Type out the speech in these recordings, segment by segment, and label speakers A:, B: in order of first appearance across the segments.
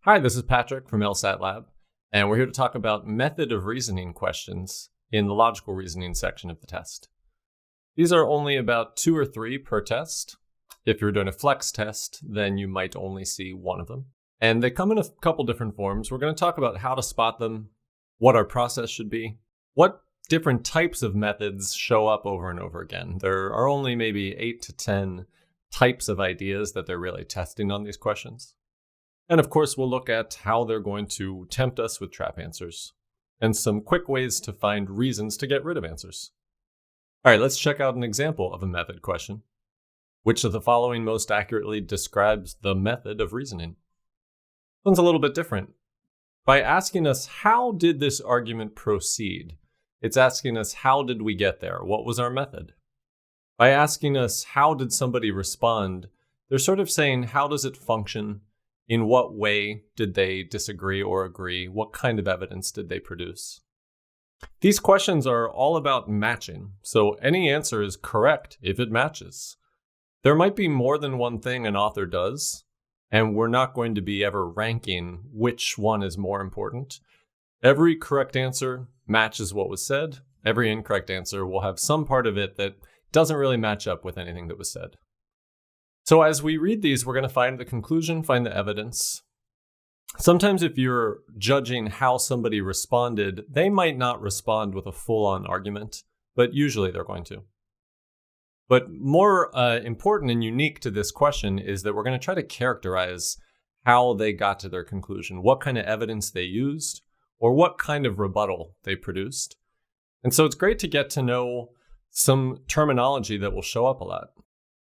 A: Hi, this is Patrick from LSAT Lab, and we're here to talk about method of reasoning questions in the logical reasoning section of the test. These are only about 2 or 3 per test. If you're doing a flex test, then you might only see one of them. And they come in a couple different forms. We're going to talk about how to spot them, what our process should be, what different types of methods show up over and over again. There are only maybe 8 to 10 types of ideas that they're really testing on these questions. And of course, we'll look at how they're going to tempt us with trap answers and some quick ways to find reasons to get rid of answers. All right, let's check out an example of a method question. Which of the following most accurately describes the method of reasoning? This one's a little bit different. By asking us, how did this argument proceed? It's asking us, how did we get there? What was our method? By asking us, how did somebody respond? They're sort of saying, how does it function? In what way did they disagree or agree? What kind of evidence did they produce? These questions are all about matching, so any answer is correct if it matches. There might be more than one thing an author does, and we're not going to be ever ranking which one is more important. Every correct answer matches what was said. Every incorrect answer will have some part of it that doesn't really match up with anything that was said. So as we read these, we're going to find the conclusion, find the evidence. Sometimes if you're judging how somebody responded, they might not respond with a full-on argument, but usually they're going to. But more important and unique to this question is that we're going to try to characterize how they got to their conclusion, what kind of evidence they used, or what kind of rebuttal they produced. And so it's great to get to know some terminology that will show up a lot.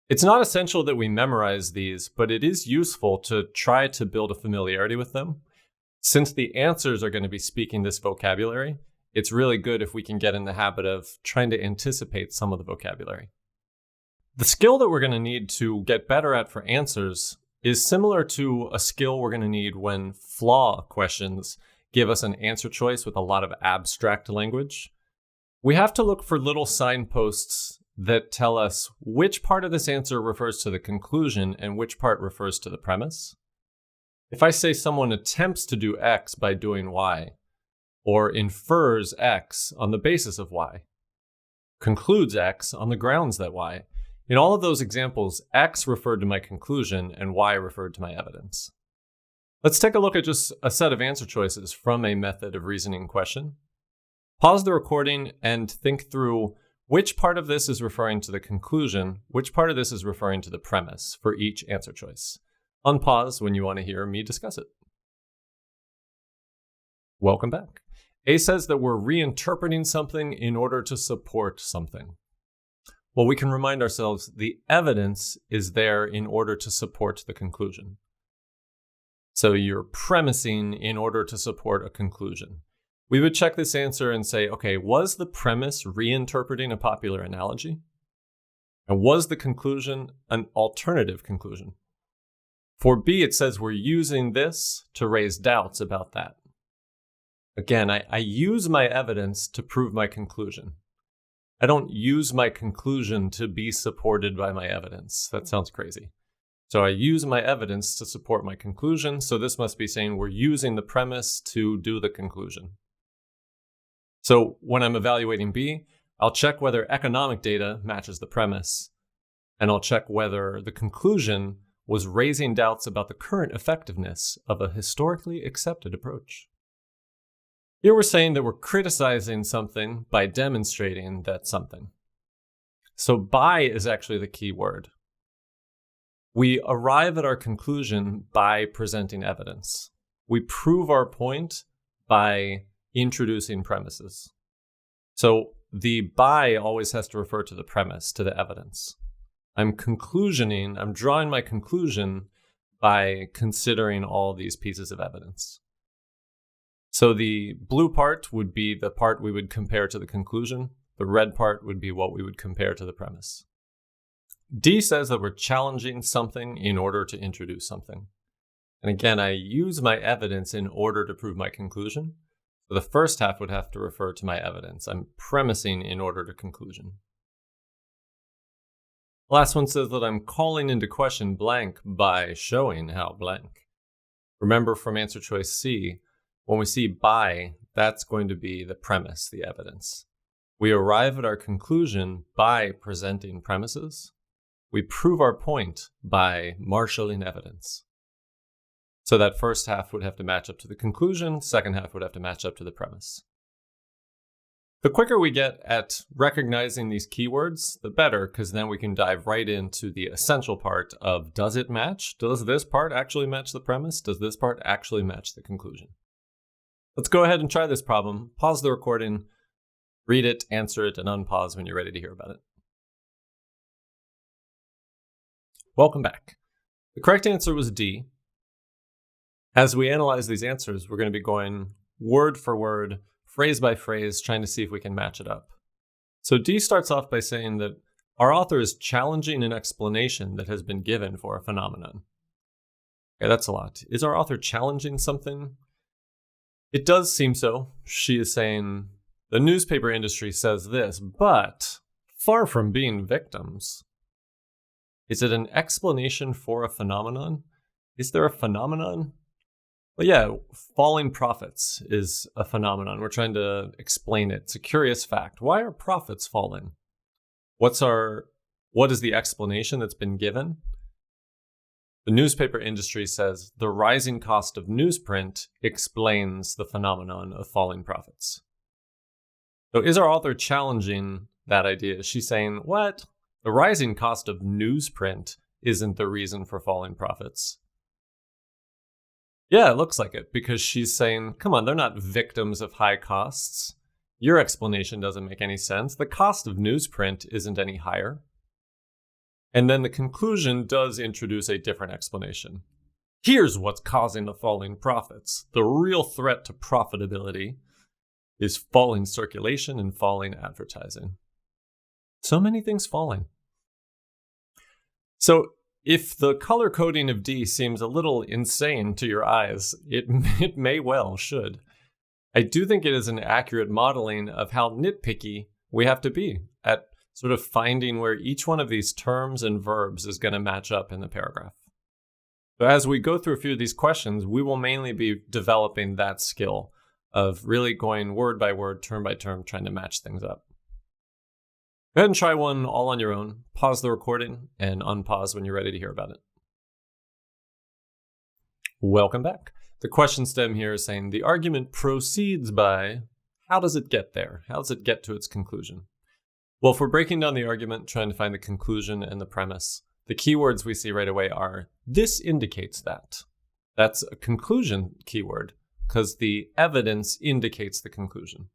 A: It's not essential that we memorize these, but it is useful to try to build a familiarity with them. Since the answers are going to be speaking this vocabulary, it's really good if we can get in the habit of trying to anticipate some of the vocabulary. The skill that we're going to need to get better at for answers is similar to a skill we're going to need when flaw questions give us an answer choice with a lot of abstract language. We have to look for little signposts that tell us which part of this answer refers to the conclusion and which part refers to the premise. If I say someone attempts to do X by doing Y, or infers X on the basis of Y, concludes X on the grounds that Y, in all of those examples, X referred to my conclusion and Y referred to my evidence. Let's take a look at just a set of answer choices from a method of reasoning question. Pause the recording and think through which part of this is referring to the conclusion, which part of this is referring to the premise for each answer choice. Unpause when you want to hear me discuss it. Welcome back. A says that we're reinterpreting something in order to support something. Well, we can remind ourselves the evidence is there in order to support the conclusion. So you're premising in order to support a conclusion. We would check this answer and say, okay, was the premise reinterpreting a popular analogy? And was the conclusion an alternative conclusion? For B, it says we're using this to raise doubts about that. Again, I use my evidence to prove my conclusion. I don't use my conclusion to be supported by my evidence. That sounds crazy. So I use my evidence to support my conclusion. So this must be saying we're using the premise to do the conclusion. So when I'm evaluating B, I'll check whether economic data matches the premise, and I'll check whether the conclusion was raising doubts about the current effectiveness of a historically accepted approach. Here we're saying that we're criticizing something by demonstrating that something. So by is actually the key word. We arrive at our conclusion by presenting evidence. We prove our point by introducing premises. So the by always has to refer to the premise, to the evidence. I'm drawing my conclusion by considering all these pieces of evidence. So the blue part would be the part we would compare to the conclusion. The red part would be what we would compare to the premise. D says that we're challenging something in order to introduce something. And again, I use my evidence in order to prove my conclusion. So the first half would have to refer to my evidence. I'm premising in order to conclusion. Last one says that I'm calling into question blank by showing how blank. Remember from answer choice C, when we see by, that's going to be the premise, the evidence. We arrive at our conclusion by presenting premises. We prove our point by marshalling evidence. So that first half would have to match up to the conclusion, second half would have to match up to the premise. The quicker we get at recognizing these keywords, the better, because then we can dive right into the essential part of, does it match? Does this part actually match the premise? Does this part actually match the conclusion? Let's go ahead and try this problem. Pause the recording, read it, answer it, and unpause when you're ready to hear about it. Welcome back. The correct answer was D. As we analyze these answers, we're going to be going word for word, phrase by phrase, trying to see if we can match it up. So D starts off by saying that our author is challenging an explanation that has been given for a phenomenon. Okay, that's a lot. Is our author challenging something? It does seem so. She is saying, the newspaper industry says this, but far from being victims. Is it an explanation for a phenomenon? Is there a phenomenon? Well, yeah, falling profits is a phenomenon. We're trying to explain it. It's a curious fact. Why are profits falling? What is the explanation that's been given? The newspaper industry says the rising cost of newsprint explains the phenomenon of falling profits. So is our author challenging that idea? Is she saying, what? The rising cost of newsprint isn't the reason for falling profits. Yeah, it looks like it, because she's saying, come on, they're not victims of high costs. Your explanation doesn't make any sense. The cost of newsprint isn't any higher. And then the conclusion does introduce a different explanation. Here's what's causing the falling profits. The real threat to profitability is falling circulation and falling advertising. So many things falling. So if the color coding of D seems a little insane to your eyes, it may well should. I do think it is an accurate modeling of how nitpicky we have to be at sort of finding where each one of these terms and verbs is going to match up in the paragraph. So as we go through a few of these questions, we will mainly be developing that skill of really going word by word, term by term, trying to match things up. Go ahead and try one all on your own. Pause the recording and unpause when you're ready to hear about it. Welcome back. The question stem here is saying the argument proceeds by, how does it get there? How does it get to its conclusion? Well, if we're breaking down the argument, trying to find the conclusion and the premise, the keywords we see right away are, this indicates that. That's a conclusion keyword, because the evidence indicates the conclusion.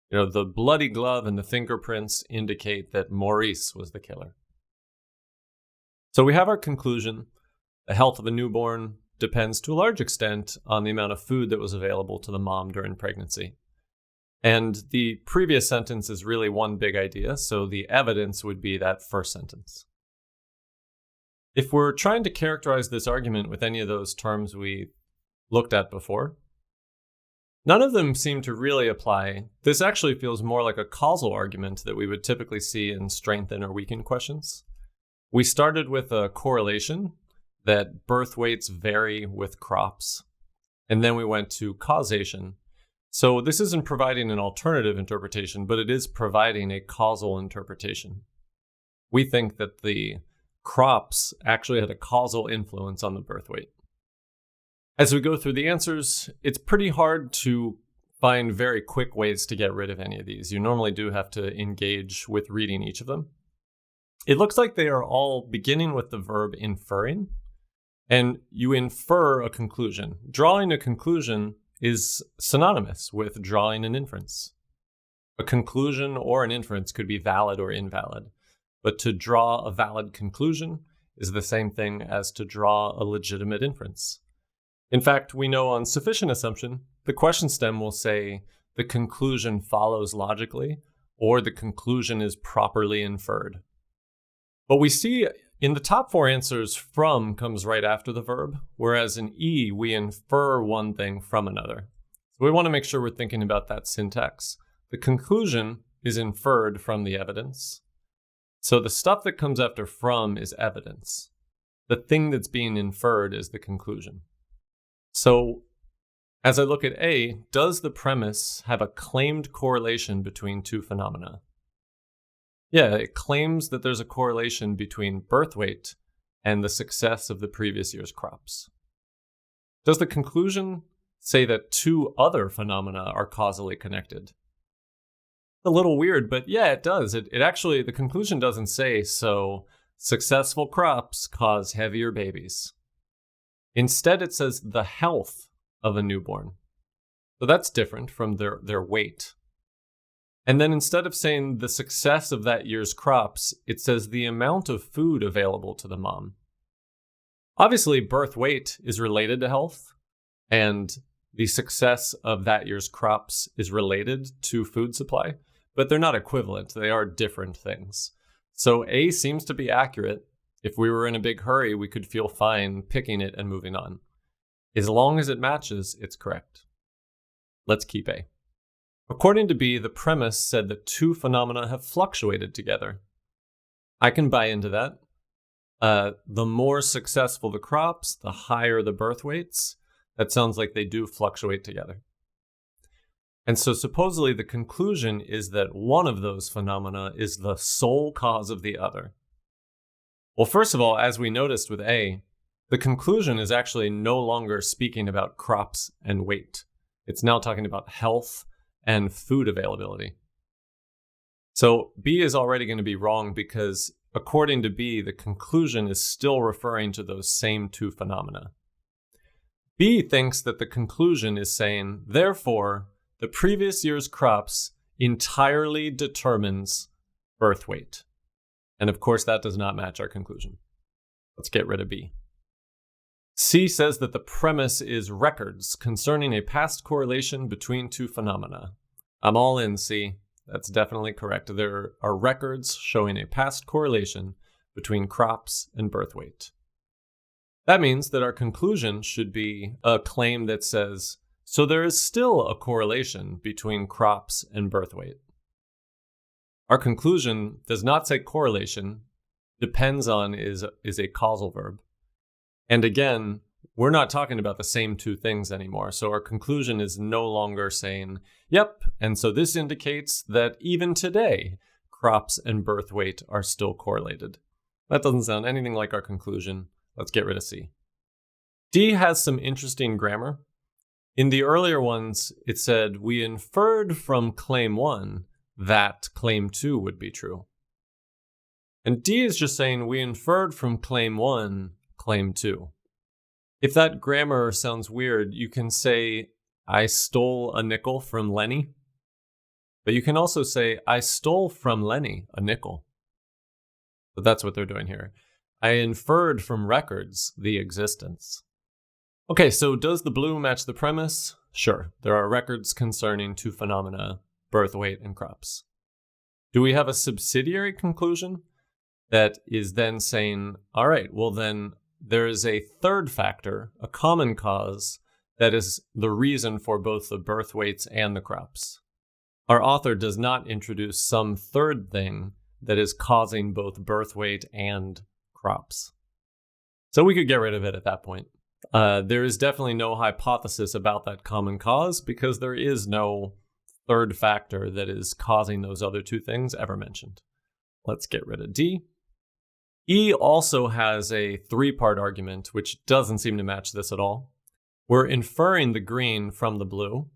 A: You know, the bloody glove and the fingerprints indicate that Maurice was the killer. So we have our conclusion. The health of a newborn depends to a large extent on the amount of food that was available to the mom during pregnancy. And the previous sentence is really one big idea, so the evidence would be that first sentence. If we're trying to characterize this argument with any of those terms we looked at before, none of them seem to really apply. This actually feels more like a causal argument that we would typically see in strengthen or weaken questions. We started with a correlation that birth weights vary with crops, and then we went to causation. So this isn't providing an alternative interpretation, but it is providing a causal interpretation. We think that the crops actually had a causal influence on the birth weight. As we go through the answers, it's pretty hard to find very quick ways to get rid of any of these. You normally do have to engage with reading each of them. It looks like they are all beginning with the verb inferring, and you infer a conclusion. Drawing a conclusion is synonymous with drawing an inference. A conclusion or an inference could be valid or invalid, but to draw a valid conclusion is the same thing as to draw a legitimate inference. In fact, we know on sufficient assumption, the question stem will say the conclusion follows logically, or the conclusion is properly inferred. But we see in the top four answers, from comes right after the verb, whereas in E, we infer one thing from another. So we want to make sure we're thinking about that syntax. The conclusion is inferred from the evidence. So the stuff that comes after from is evidence. The thing that's being inferred is the conclusion. So as I look at A, does the premise have a claimed correlation between two phenomena? Yeah, it claims that there's a correlation between birth weight and the success of the previous year's crops. Does the conclusion say that two other phenomena are causally connected? A little weird, but yeah, it does. It actually, the conclusion doesn't say, so successful crops cause heavier babies. Instead, it says the health of a newborn. So that's different from their weight. And then instead of saying the success of that year's crops, it says the amount of food available to the mom. Obviously, birth weight is related to health, and the success of that year's crops is related to food supply, but they're not equivalent. They are different things. So A seems to be accurate. If we were in a big hurry, we could feel fine picking it and moving on. As long as it matches, it's correct. Let's keep A. According to B, the premise said that two phenomena have fluctuated together. I can buy into that. The more successful the crops, the higher the birth weights. That sounds like they do fluctuate together. And so supposedly the conclusion is that one of those phenomena is the sole cause of the other. Well, first of all, as we noticed with A, the conclusion is actually no longer speaking about crops and weight. It's now talking about health and food availability. So B is already going to be wrong because according to B, the conclusion is still referring to those same two phenomena. B thinks that the conclusion is saying, therefore, the previous year's crops entirely determines birth weight. And of course, that does not match our conclusion. Let's get rid of B. C says that the premise is records concerning a past correlation between two phenomena. I'm all in, C. That's definitely correct. There are records showing a past correlation between crops and birth weight. That means that our conclusion should be a claim that says, so there is still a correlation between crops and birth weight. Our conclusion does not say correlation, depends on is a causal verb. And again, we're not talking about the same two things anymore. So our conclusion is no longer saying, yep, and so this indicates that even today, crops and birth weight are still correlated. That doesn't sound anything like our conclusion. Let's get rid of C. D has some interesting grammar. In the earlier ones, it said, we inferred from claim 1 that claim 2 would be true. And D is just saying, we inferred from claim 1, claim 2. If that grammar sounds weird, you can say, I stole a nickel from Lenny. But you can also say, I stole from Lenny a nickel. But that's what they're doing here. I inferred from records the existence. Okay, so does the blue match the premise? Sure, there are records concerning two phenomena, birth weight and crops. Do we have a subsidiary conclusion that is then saying, all right, well then there is a third factor, a common cause, that is the reason for both the birth weights and the crops. Our author does not introduce some third thing that is causing both birth weight and crops. So we could get rid of it at that point. There is definitely no hypothesis about that common cause because there is no third factor that is causing those other two things ever mentioned. Let's get rid of D. E also has a three-part argument, which doesn't seem to match this at all. We're inferring the green from the blue,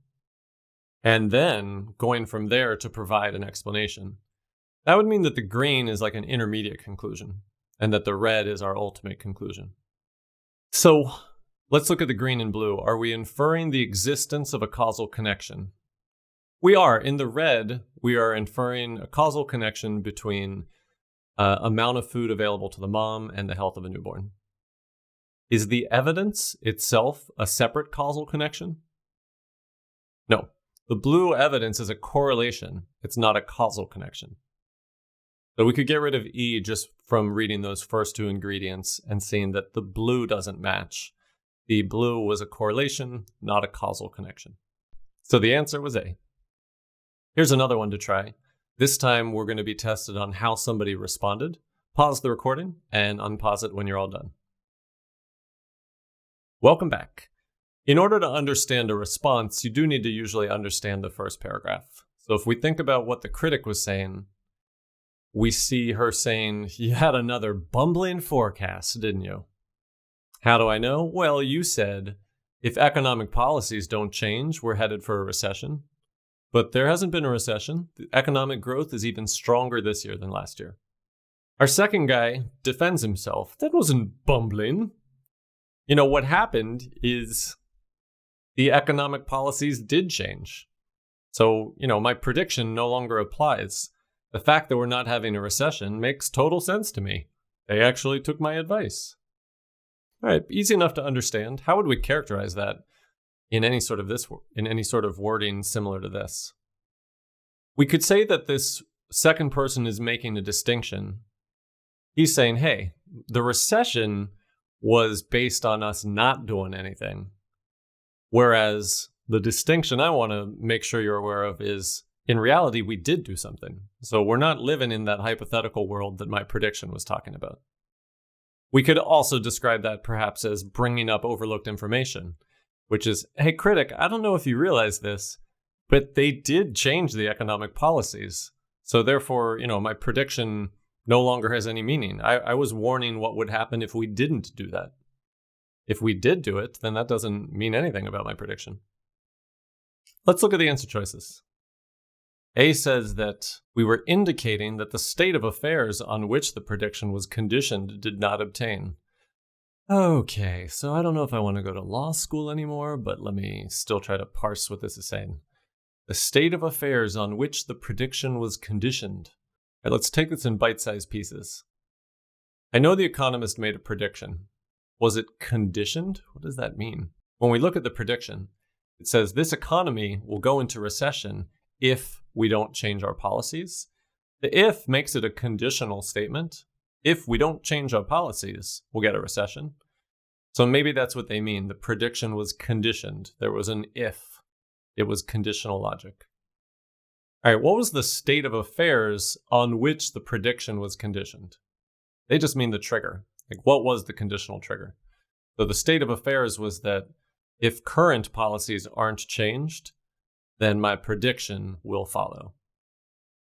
A: and then going from there to provide an explanation. That would mean that the green is like an intermediate conclusion, and that the red is our ultimate conclusion. So let's look at the green and blue. Are we inferring the existence of a causal connection? We are. In the red, we are inferring a causal connection between amount of food available to the mom and the health of a newborn. Is the evidence itself a separate causal connection? No. The blue evidence is a correlation. It's not a causal connection. So we could get rid of E just from reading those first two ingredients and seeing that the blue doesn't match. The blue was a correlation, not a causal connection. So the answer was A. Here's another one to try. This time we're going to be tested on how somebody responded. Pause the recording and unpause it when you're all done. Welcome back. In order to understand a response, you do need to usually understand the first paragraph. So if we think about what the critic was saying, we see her saying, "You had another bumbling forecast, didn't you?" How do I know? Well, you said, if economic policies don't change, we're headed for a recession. But there hasn't been a recession. The economic growth is even stronger this year than last year. Our second guy defends himself. That wasn't bumbling. What happened is the economic policies did change. So, my prediction no longer applies. The fact that we're not having a recession makes total sense to me. They actually took my advice. All right, easy enough to understand. How would we characterize that in any sort of wording similar to this? We could say that this second person is making a distinction. He's saying, hey, the recession was based on us not doing anything. Whereas the distinction I want to make sure you're aware of is, in reality, we did do something. So we're not living in that hypothetical world that my prediction was talking about. We could also describe that perhaps as bringing up overlooked information, which is, hey, critic, I don't know if you realize this, but they did change the economic policies. So therefore, my prediction no longer has any meaning. I was warning what would happen if we didn't do that. If we did do it, then that doesn't mean anything about my prediction. Let's look at the answer choices. A says that we were indicating that the state of affairs on which the prediction was conditioned did not obtain. Okay, so I don't know if I want to go to law school anymore, but let me still try to parse what this is saying. The state of affairs on which the prediction was conditioned. All right, let's take this in bite-sized pieces. I know the economist made a prediction. Was it conditioned? What does that mean? When we look at the prediction, it says this economy will go into recession if we don't change our policies. The if makes it a conditional statement. If we don't change our policies, we'll get a recession. So maybe that's what they mean. The prediction was conditioned. There was an if. It was conditional logic. All right, what was the state of affairs on which the prediction was conditioned? They just mean the trigger. Like, what was the conditional trigger? So the state of affairs was that if current policies aren't changed, then my prediction will follow.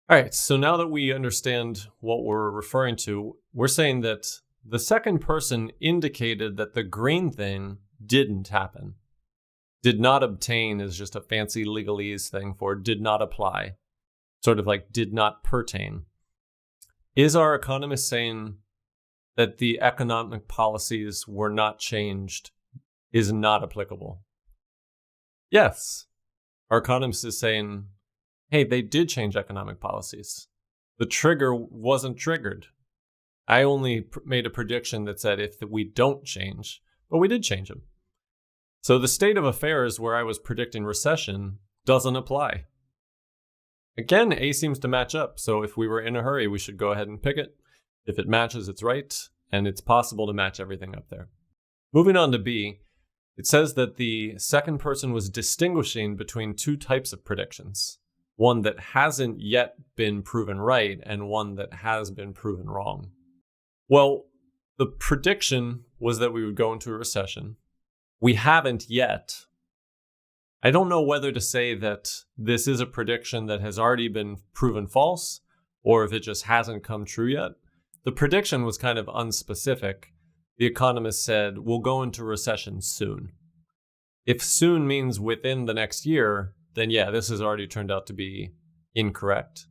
A: All right, so now that we understand what we're referring to, we're saying that the second person indicated that the green thing didn't happen. Did not obtain is just a fancy legalese thing for did not apply, sort of like did not pertain. Is our economist saying that the economic policies were not changed is not applicable? Yes. Our economist is saying, hey, they did change economic policies. The trigger wasn't triggered. I only made a prediction that said if we don't change, but we did change them. So the state of affairs where I was predicting recession doesn't apply. Again, A seems to match up. So if we were in a hurry, we should go ahead and pick it. If it matches, it's right. And it's possible to match everything up there. Moving on to B, it says that the second person was distinguishing between two types of predictions. One that hasn't yet been proven right and one that has been proven wrong. Well, the prediction was that we would go into a recession. We haven't yet. I don't know whether to say that this is a prediction that has already been proven false or if it just hasn't come true yet. The prediction was kind of unspecific. The economist said, we'll go into recession soon. If soon means within the next year, then yeah, this has already turned out to be incorrect.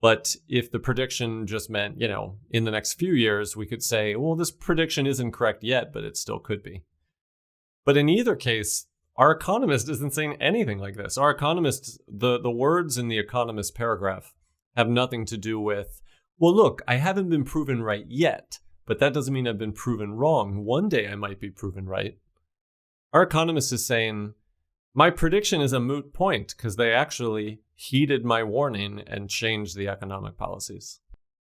A: But if the prediction just meant, in the next few years, we could say, well, this prediction isn't correct yet, but it still could be. But in either case, our economist isn't saying anything like this. Our economist, the words in the economist paragraph have nothing to do with, well, look, I haven't been proven right yet, but that doesn't mean I've been proven wrong. One day I might be proven right. Our economist is saying, my prediction is a moot point because they actually heeded my warning and changed the economic policies.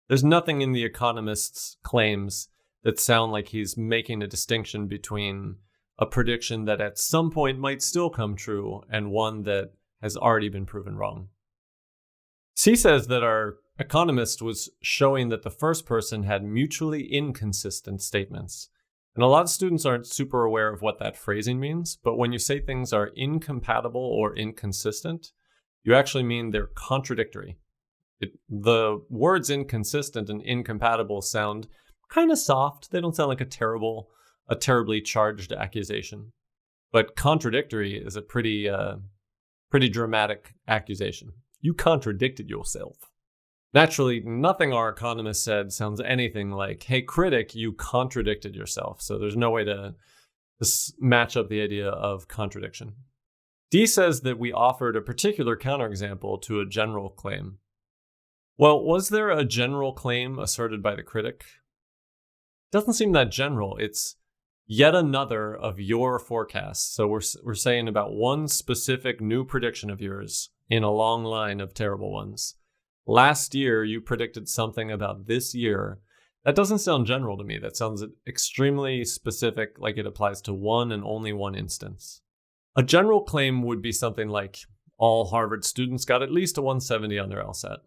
A: There's nothing in the economist's claims that sound like he's making a distinction between a prediction that at some point might still come true and one that has already been proven wrong. C says that our economist was showing that the first person had mutually inconsistent statements. And a lot of students aren't super aware of what that phrasing means, but when you say things are incompatible or inconsistent, you actually mean they're contradictory. The words inconsistent and incompatible sound kind of soft. They don't sound like a terribly charged accusation. But contradictory is a pretty dramatic accusation. You contradicted yourself. Naturally, nothing our economist said sounds anything like, hey, critic, you contradicted yourself. So there's no way to match up the idea of contradiction. D says that we offered a particular counterexample to a general claim. Well, was there a general claim asserted by the critic? Doesn't seem that general. It's yet another of your forecasts. So we're saying about one specific new prediction of yours in a long line of terrible ones. Last year, you predicted something about this year. That doesn't sound general to me. That sounds extremely specific, like it applies to one and only one instance. A general claim would be something like, all Harvard students got at least a 170 on their LSAT.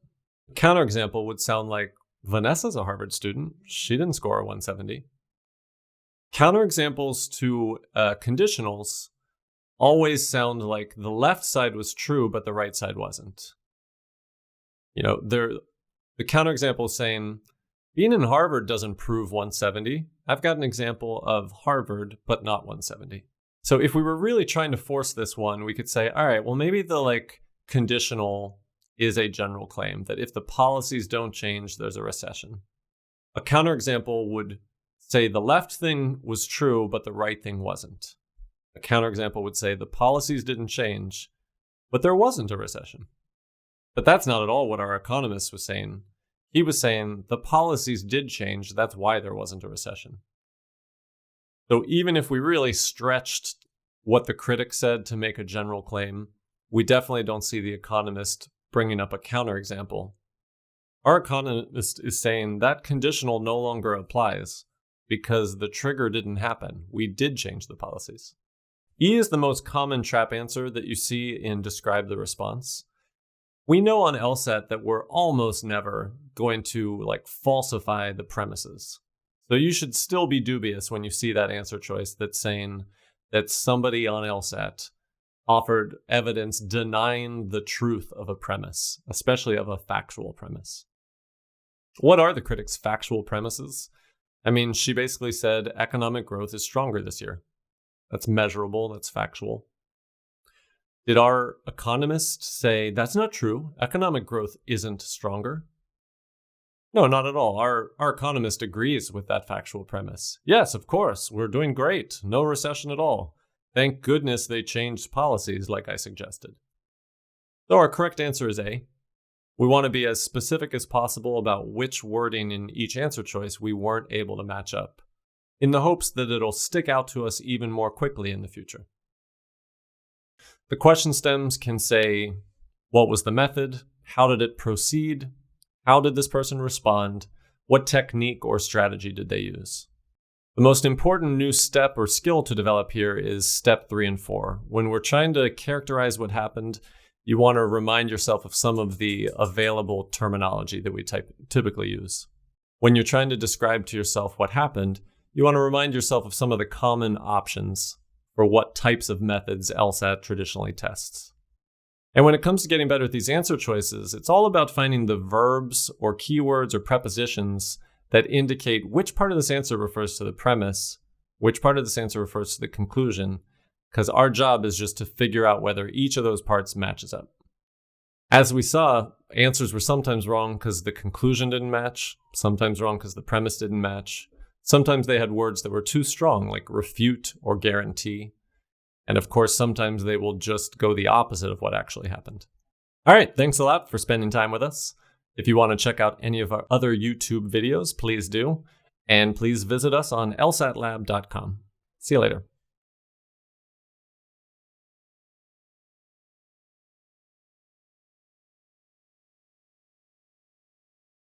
A: A counterexample would sound like, Vanessa's a Harvard student. She didn't score a 170. Counterexamples to conditionals always sound like the left side was true, but the right side wasn't. The counterexample is saying, being in Harvard doesn't prove 170. I've got an example of Harvard, but not 170. So if we were really trying to force this one, we could say, all right, well, maybe the conditional is a general claim that if the policies don't change, there's a recession. A counterexample would say the left thing was true, but the right thing wasn't. A counterexample would say the policies didn't change, but there wasn't a recession. But that's not at all what our economist was saying. He was saying the policies did change. That's why there wasn't a recession. So even if we really stretched what the critic said to make a general claim, we definitely don't see the economist bringing up a counterexample. Our economist is saying that conditional no longer applies because the trigger didn't happen. We did change the policies. E is the most common trap answer that you see in describe the response. We know on LSAT that we're almost never going to falsify the premises. So you should still be dubious when you see that answer choice that's saying that somebody on LSAT offered evidence denying the truth of a premise, especially of a factual premise. What are the critic's factual premises? I mean, she basically said economic growth is stronger this year. That's measurable, that's factual. Did our economist say, that's not true, economic growth isn't stronger? No, not at all. Our economist agrees with that factual premise. Yes, of course, we're doing great. No recession at all. Thank goodness they changed policies like I suggested. So our correct answer is A. We want to be as specific as possible about which wording in each answer choice we weren't able to match up, in the hopes that it'll stick out to us even more quickly in the future. The question stems can say, what was the method? How did it proceed? How did this person respond? What technique or strategy did they use? The most important new step or skill to develop here is step 3 and 4. When we're trying to characterize what happened, you want to remind yourself of some of the available terminology that we typically use. When you're trying to describe to yourself what happened, you want to remind yourself of some of the common options for what types of methods LSAT traditionally tests. And when it comes to getting better at these answer choices, it's all about finding the verbs or keywords or prepositions that indicate which part of this answer refers to the premise, which part of this answer refers to the conclusion, because our job is just to figure out whether each of those parts matches up. As we saw, answers were sometimes wrong because the conclusion didn't match, sometimes wrong because the premise didn't match. Sometimes they had words that were too strong, like refute or guarantee. And of course, sometimes they will just go the opposite of what actually happened. All right, thanks a lot for spending time with us. If you want to check out any of our other YouTube videos, please do. And please visit us on lsatlab.com. See you later.